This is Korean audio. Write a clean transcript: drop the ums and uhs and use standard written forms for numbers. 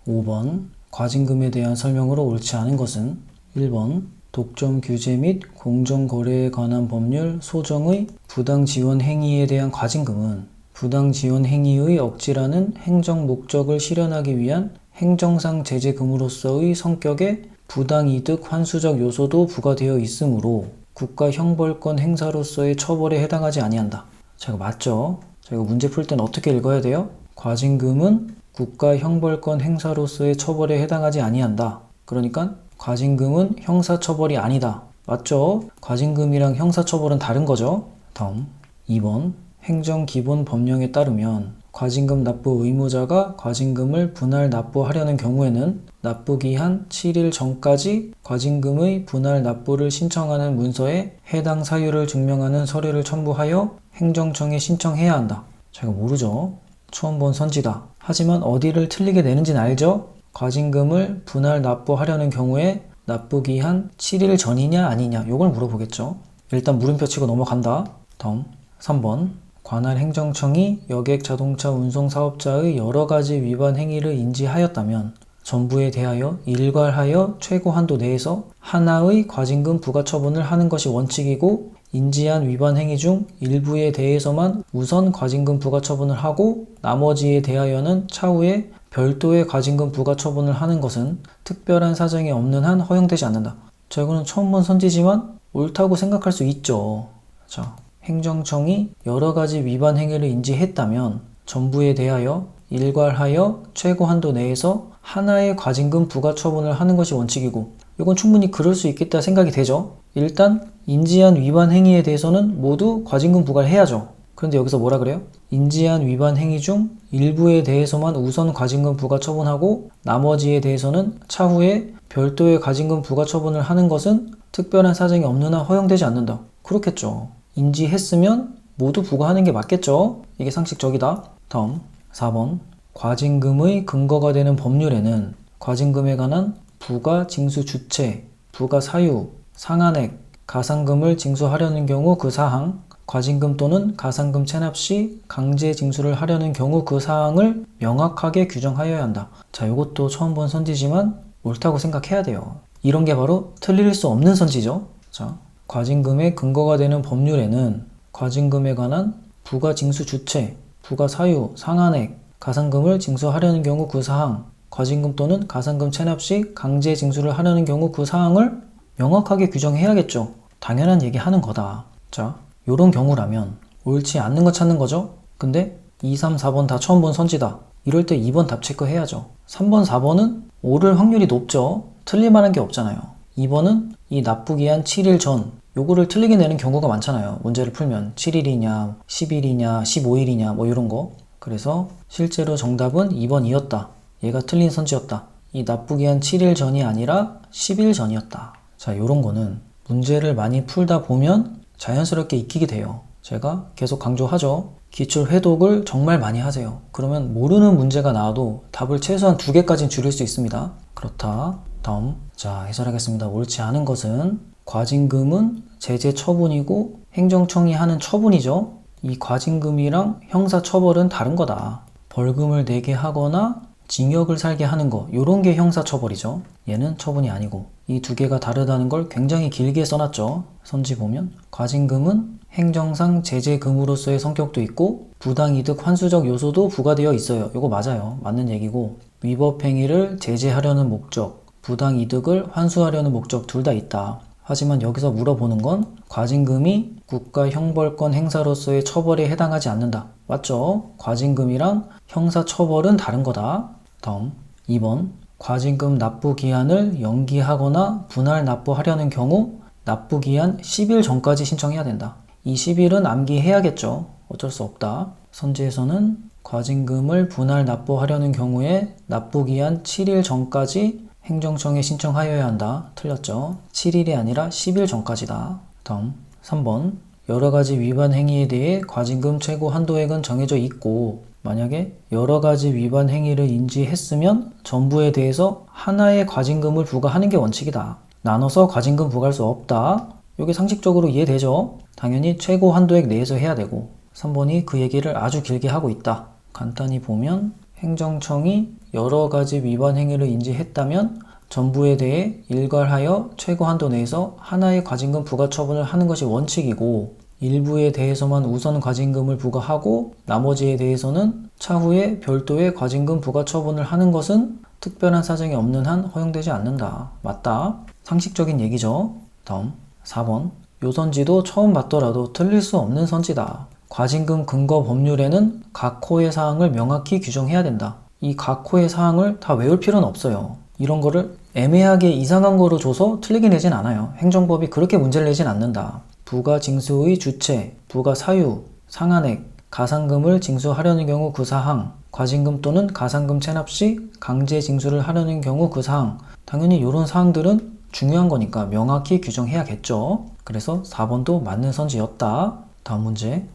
5번 과징금에 대한 설명으로 옳지 않은 것은 1번 독점 규제 및 공정거래에 관한 법률 소정의 부당 지원 행위에 대한 과징금은 부당 지원 행위의 억지라는 행정 목적을 실현하기 위한 행정상 제재금으로서의 성격에 부당 이득 환수적 요소도 부과되어 있으므로 국가 형벌권 행사로서의 처벌에 해당하지 아니한다. 자, 이거 맞죠? 자, 이거 문제 풀 때는 어떻게 읽어야 돼요? 과징금은 국가 형벌권 행사로서의 처벌에 해당하지 아니한다. 그러니까 과징금은 형사처벌이 아니다. 맞죠? 과징금이랑 형사처벌은 다른 거죠? 다음 2번 행정기본법령에 따르면 과징금 납부 의무자가 과징금을 분할 납부하려는 경우에는 납부기한 7일 전까지 과징금의 분할 납부를 신청하는 문서에 해당 사유를 증명하는 서류를 첨부하여 행정청에 신청해야 한다. 제가 모르죠? 처음 본 선지다. 하지만 어디를 틀리게 내는지는 알죠? 과징금을 분할 납부하려는 경우에 납부기한 7일 전이냐 아니냐 요걸 물어보겠죠. 일단 물음표 치고 넘어간다. 다음 3번 관할 행정청이 여객 자동차 운송 사업자의 여러 가지 위반 행위를 인지하였다면 전부에 대하여 일괄하여 최고 한도 내에서 하나의 과징금 부과 처분을 하는 것이 원칙이고 인지한 위반 행위 중 일부에 대해서만 우선 과징금 부과 처분을 하고 나머지에 대하여는 차후에 별도의 과징금 부과 처분을 하는 것은 특별한 사정이 없는 한 허용되지 않는다. 자, 이거는 처음 본 선지지만 옳다고 생각할 수 있죠. 자, 행정청이 여러 가지 위반 행위를 인지했다면 전부에 대하여 일괄하여 최고 한도 내에서 하나의 과징금 부과 처분을 하는 것이 원칙이고 이건 충분히 그럴 수 있겠다 생각이 되죠. 일단 인지한 위반 행위에 대해서는 모두 과징금 부과를 해야죠. 그런데 여기서 뭐라 그래요? 인지한 위반 행위 중 일부에 대해서만 우선 과징금 부과 처분하고 나머지에 대해서는 차후에 별도의 과징금 부과 처분을 하는 것은 특별한 사정이 없는 한 허용되지 않는다. 그렇겠죠. 인지했으면 모두 부과하는 게 맞겠죠? 이게 상식적이다. 다음 4번 과징금의 근거가 되는 법률에는 과징금에 관한 부가 징수 주체, 부가 사유, 상한액, 가산금을 징수하려는 경우 그 사항, 과징금 또는 가산금 체납 시 강제 징수를 하려는 경우 그 사항을 명확하게 규정하여야 한다. 자, 이것도 처음 본 선지지만 옳다고 생각해야 돼요. 이런 게 바로 틀릴 수 없는 선지죠. 자, 과징금의 근거가 되는 법률에는 과징금에 관한 부가 징수 주체, 부가 사유, 상한액, 가산금을 징수하려는 경우 그 사항, 과징금 또는 가산금 체납 시 강제 징수를 하려는 경우 그 사항을 명확하게 규정해야겠죠. 당연한 얘기 하는 거다. 자, 요런 경우라면 옳지 않는 거 찾는 거죠? 근데 2, 3, 4번 다 처음 본 선지다. 이럴 때 2번 답 체크해야죠. 3번, 4번은 옳을 확률이 높죠. 틀릴 만한 게 없잖아요. 2번은 이 납부기한 7일 전 요거를 틀리게 내는 경우가 많잖아요. 문제를 풀면 7일이냐, 10일이냐, 15일이냐 뭐 이런 거. 그래서 실제로 정답은 2번이었다. 얘가 틀린 선지였다. 이 납부기한 7일 전이 아니라 10일 전이었다. 자, 요런 거는 문제를 많이 풀다 보면 자연스럽게 익히게 돼요. 제가 계속 강조하죠. 기출 회독을 정말 많이 하세요. 그러면 모르는 문제가 나와도 답을 최소한 2개까지는 줄일 수 있습니다. 그렇다. 다음. 자, 해설하겠습니다. 옳지 않은 것은 과징금은 제재 처분이고 행정청이 하는 처분이죠. 이 과징금이랑 형사처벌은 다른 거다. 벌금을 내게 하거나 징역을 살게 하는 거, 요런 게 형사처벌이죠. 얘는 처분이 아니고 이 2개가 다르다는 걸 굉장히 길게 써놨죠. 선지 보면 과징금은 행정상 제재금으로서의 성격도 있고 부당이득 환수적 요소도 부과되어 있어요. 요거 맞아요. 맞는 얘기고 위법 행위를 제재하려는 목적, 부당이득을 환수하려는 목적 둘 다 있다. 하지만 여기서 물어보는 건 과징금이 국가 형벌권 행사로서의 처벌에 해당하지 않는다. 맞죠? 과징금이랑 형사처벌은 다른 거다. 다음 2번 과징금 납부 기한을 연기하거나 분할 납부하려는 경우 납부 기한 10일 전까지 신청해야 된다. 이 10일은 암기해야겠죠. 어쩔 수 없다. 선지에서는 과징금을 분할 납부하려는 경우에 납부 기한 7일 전까지 행정청에 신청하여야 한다. 틀렸죠. 7일이 아니라 10일 전까지다. 다음 3번 여러 가지 위반 행위에 대해 과징금 최고 한도액은 정해져 있고 만약에 여러 가지 위반 행위를 인지했으면 전부에 대해서 하나의 과징금을 부과하는 게 원칙이다. 나눠서 과징금 부과할 수 없다. 이게 상식적으로 이해되죠? 당연히 최고 한도액 내에서 해야 되고 3번이 그 얘기를 아주 길게 하고 있다. 간단히 보면 행정청이 여러 가지 위반 행위를 인지했다면 전부에 대해 일괄하여 최고 한도 내에서 하나의 과징금 부과 처분을 하는 것이 원칙이고, 일부에 대해서만 우선 과징금을 부과하고 나머지에 대해서는 차후에 별도의 과징금 부과 처분을 하는 것은 특별한 사정이 없는 한 허용되지 않는다. 맞다. 상식적인 얘기죠. 다음 4번. 요 선지도 처음 봤더라도 틀릴 수 없는 선지다. 과징금 근거 법률에는 각 호의 사항을 명확히 규정해야 된다. 이 각 호의 사항을 다 외울 필요는 없어요. 이런 거를 애매하게 이상한 거로 줘서 틀리게 내진 않아요. 행정법이 그렇게 문제를 내진 않는다. 부가 징수의 주체, 부가 사유, 상한액, 가산금을 징수하려는 경우 그 사항, 과징금 또는 가산금 체납 시 강제 징수를 하려는 경우 그 사항. 당연히 이런 사항들은 중요한 거니까 명확히 규정해야겠죠. 그래서 4번도 맞는 선지였다. 다음 문제.